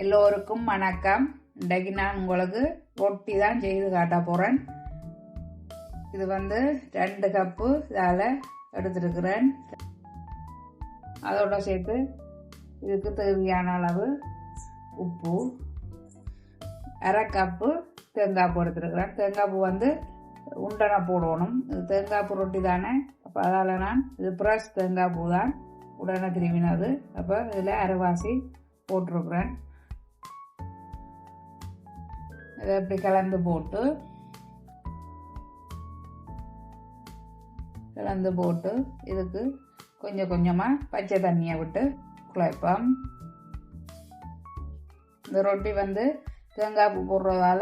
எல்லோருக்கும் வணக்கம். இன்றைக்கு நான் உங்களுக்கு ரொட்டி தான் செய்து காட்ட போகிறேன். இது 2 கப்பு இதால் எடுத்துருக்கிறேன். அதோட சேர்த்து இதுக்கு தேவையான அளவு உப்பு, 1/2 கப்பு தேங்காய் பூ எடுத்துருக்கிறேன். தேங்காய் பூ உண்டனை போடணும். இது தேங்காய் பூ ரொட்டி தானே, அப்போ அதால் நான் இது ஃப்ரெஷ் தேங்காய் பூ தான் உடனே திரும்பினது. அப்போ இதில் அரைவாசி போட்டிருக்கிறேன். இதை இப்படி கலந்து போட்டு இதுக்கு கொஞ்சம் கொஞ்சமாக பச்சை தண்ணியை விட்டு குழைப்போம். இந்த ரொட்டி தேங்காய் பூ போடுறதால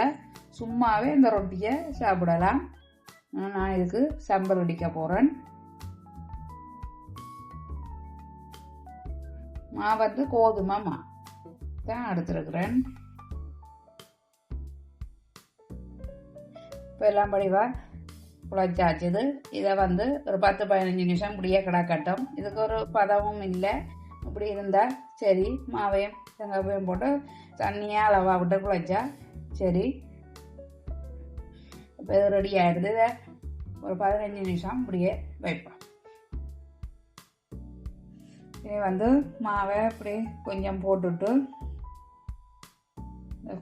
சும்மாவே இந்த ரொட்டியை சாப்பிடலாம். நான் இதுக்கு சம்பல் அடிக்க போகிறேன். கோதுமை மா தான் எடுத்துருக்கிறேன். இப்போ எல்லாம் படிவா குழைச்சாச்சுது. இதை ஒரு 10-15 நிமிஷம் இப்படியே கிடக்கட்டும். இதுக்கு ஒரு பதமும் இல்லை. இப்படி இருந்தால் சரி. மாவையும் தேங்காயும் போட்டு தண்ணியாக அளவாக விட்டு குழைச்சா சரி. இப்போ இது ரெடி ஆகிடுது. இதை ஒரு 15 நிமிஷம் இப்படியே வைப்போம். இது மாவை இப்படி கொஞ்சம் போட்டுட்டு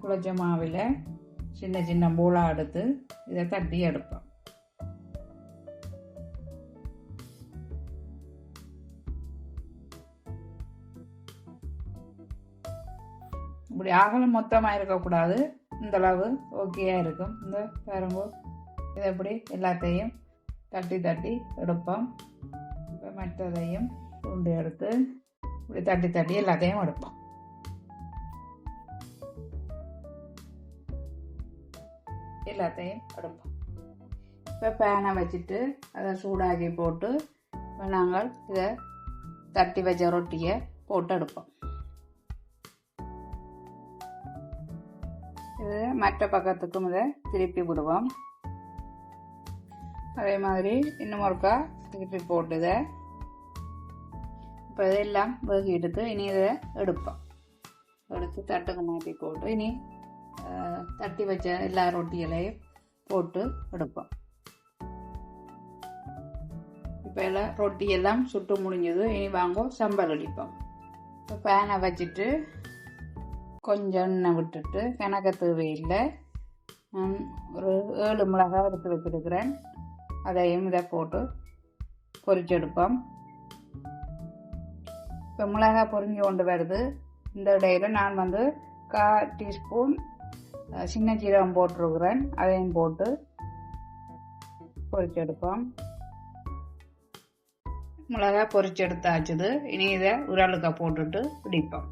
குழைச்ச மாவில் சின்ன சின்ன போலாக எடுத்து இதை தட்டி எடுப்போம். இப்படி அகலம் மொத்தமாக இருக்கக்கூடாது. இந்த அளவு ஓகேயா இருக்கும். இந்த பாருங்க, இதை இப்படி எல்லாத்தையும் தட்டி தட்டி எடுப்போம். இப்போ மற்றதையும் உண்டு எடுத்து இப்படி தட்டி தட்டி எல்லாத்தையும் எடுப்போம். எல்லாத்தையும் எடுப்போம். இப்போ பேனை வச்சுட்டு அதை சூடாக்கி போட்டு நாங்கள் இதை தட்டி வச்ச ரொட்டியை போட்டு எடுப்போம். இது மற்ற பக்கத்துக்கும் இதை திருப்பி விடுவோம். அதே மாதிரி இன்னும் ஒருக்கா திருப்பி போட்டு இப்போ இதெல்லாம் வேகி எடுத்து இனி இதை எடுப்போம். எடுத்து தட்டுக்கு மாற்றி போட்டு இனி தட்டி வச்ச எல்லா ரொட்டிகளையும் போட்டு எடுப்போம். இப்போ எல்லாம் ரொட்டி எல்லாம் சுட்டு முடிஞ்சது. இனி வாங்க சம்பல் அடிப்போம். இப்போ பேனை வச்சுட்டு கொஞ்சம் எண்ணெய் விட்டுட்டு, கணக்க தேவையில்லை, நான் ஒரு 7 மிளகாய் எடுத்து வச்சுருக்கிறேன். அதையும் இதை போட்டு பொரிச்செடுப்போம். இப்போ மிளகாய் பொரிஞ்சு கொண்டு வருது. இந்த இடையில நான் 1/4 டீஸ்பூன் சின்ன ஜீரகம் போட்டிருக்கிறேன். அதையும் போட்டு பொரிச்செடுப்போம். மிளகாய் பொரிச்செடுத்தாச்சுது. இனி இதை உரலுக்க போட்டுட்டு பிடிப்போம்.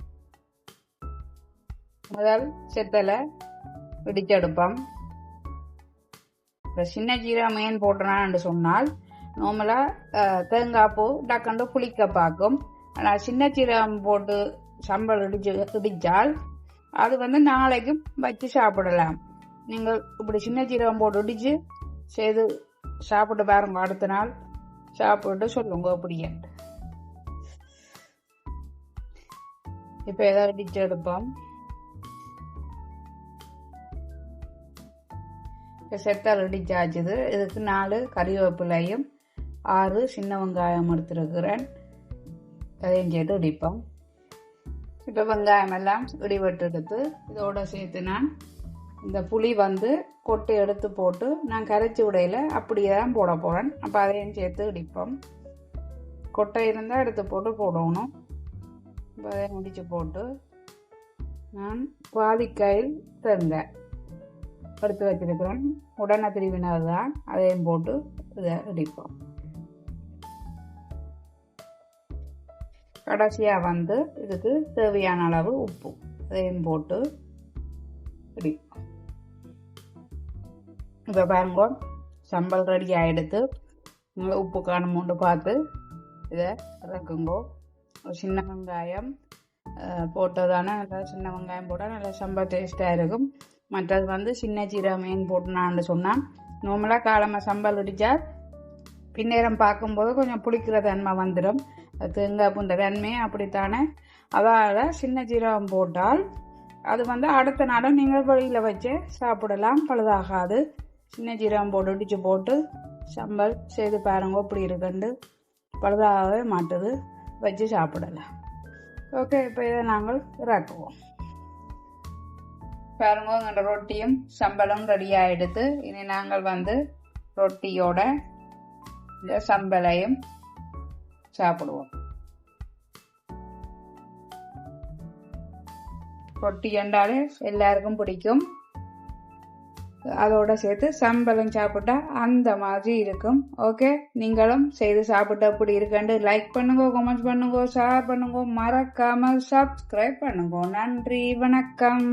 முதல் செத்தலை பிடிச்செடுப்போம். இப்போ சின்ன ஜீரகம் ஏன் போட்டுறான்னு சொன்னால், நார்மலாக தேங்காய் பூ டக்கண்டு புளிக்க பார்க்கும். ஆனால் சின்ன ஜீரகம் போட்டு சம்பல் இடிச்சால் அது நாளைக்கும் வச்சு சாப்பிடலாம். நீங்கள் இப்படி சின்ன ஜீரகம் போட்டு இடிச்சு செய்து சாப்பிட்டு பாருங்க. அடுத்த நாள் சாப்பிட்டு சொல்லுங்க அப்படியே. இப்போ ஏதாவது இடிச்சு எடுப்போம். இப்போ செத்தால் இடிச்சாச்சுது. இதுக்கு 4 கறிவேப்பிலையும் 6 சின்ன வெங்காயம் எடுத்துருக்கிறேன். அதையும் சேர்த்து இடிப்போம். இப்போ வெங்காயம் எல்லாம் இடிவெட்டு எடுத்து இதோட சேர்த்து நான் இந்த புளி கொட்டை எடுத்து போட்டு நான் கரைச்சி விடையில் அப்படியே தான் போட போகிறேன். அப்போ அதையும் சேர்த்து இடிப்போம். கொட்டை இருந்தால் எடுத்து போட்டு போடணும். இப்போ அதை முடிச்சு போட்டு நான் பாதிக்காயில் தேங்காய் எடுத்து வச்சிருக்கிறேன். உடனே திருவினது தான். அதையும் போட்டு இதை இடிப்போம். கடைசியாக இதுக்கு தேவையான அளவு உப்பு அதையும் போட்டு இடிப்போம். இப்போ பாருங்க, சம்பல் ரெடி ஆகிடுத்து. உப்பு காணுமோண்டு பார்த்து இதை இறக்குங்கோ. சின்ன வெங்காயம் போட்டதானே, நல்லா சின்ன வெங்காயம் போட்டால் நல்லா சம்பல் டேஸ்ட்டாக இருக்கும். மற்றது சின்ன ஜீரகம் மீன் போட்டுனான்னு சொன்னால், நார்மலாக காலமாக சம்பல் இடித்தால் பின்னேரம் பார்க்கும்போது கொஞ்சம் புளிக்கிற தன்மை தேங்காய் பூந்த தன்மையை அப்படித்தானே. அதால் சின்ன ஜீரகம் போட்டால் அது வந்து அடுத்த நாளும் நீங்கள் வெளியில் வச்சு சாப்பிடலாம், பழுதாகாது. சின்ன ஜீரகம் போட்டு இடிச்சு போட்டு சம்பல் செய்து பாருங்க, இப்படி இருக்குண்டு பழுதாகவே மாட்டுது, வச்சு சாப்பிடலாம். ஓகே, இப்போ இதை நாங்கள் இறக்குவோம். பாருங்க, எங்களோட ரொட்டியும் சம்பலும் ரெடியாக எடுத்து இனி நாங்கள் வந்து ரொட்டியோட இந்த சம்பலையும் சாப்பிடுவோம். ரொட்டி என்றாலே எல்லாருக்கும் பிடிக்கும், அதோட சேர்த்து சம்பளம் சாப்பிட்டா அந்த மாதிரி இருக்கும். ஓகே, நீங்களும் செய்து சாப்பிட்டு அப்படி இருக்குன்னு லைக் பண்ணுங்க, கமெண்ட் பண்ணுங்க, ஷேர் பண்ணுங்க, மறக்காம சப்ஸ்கிரைப் பண்ணுங்க. நன்றி, வணக்கம்.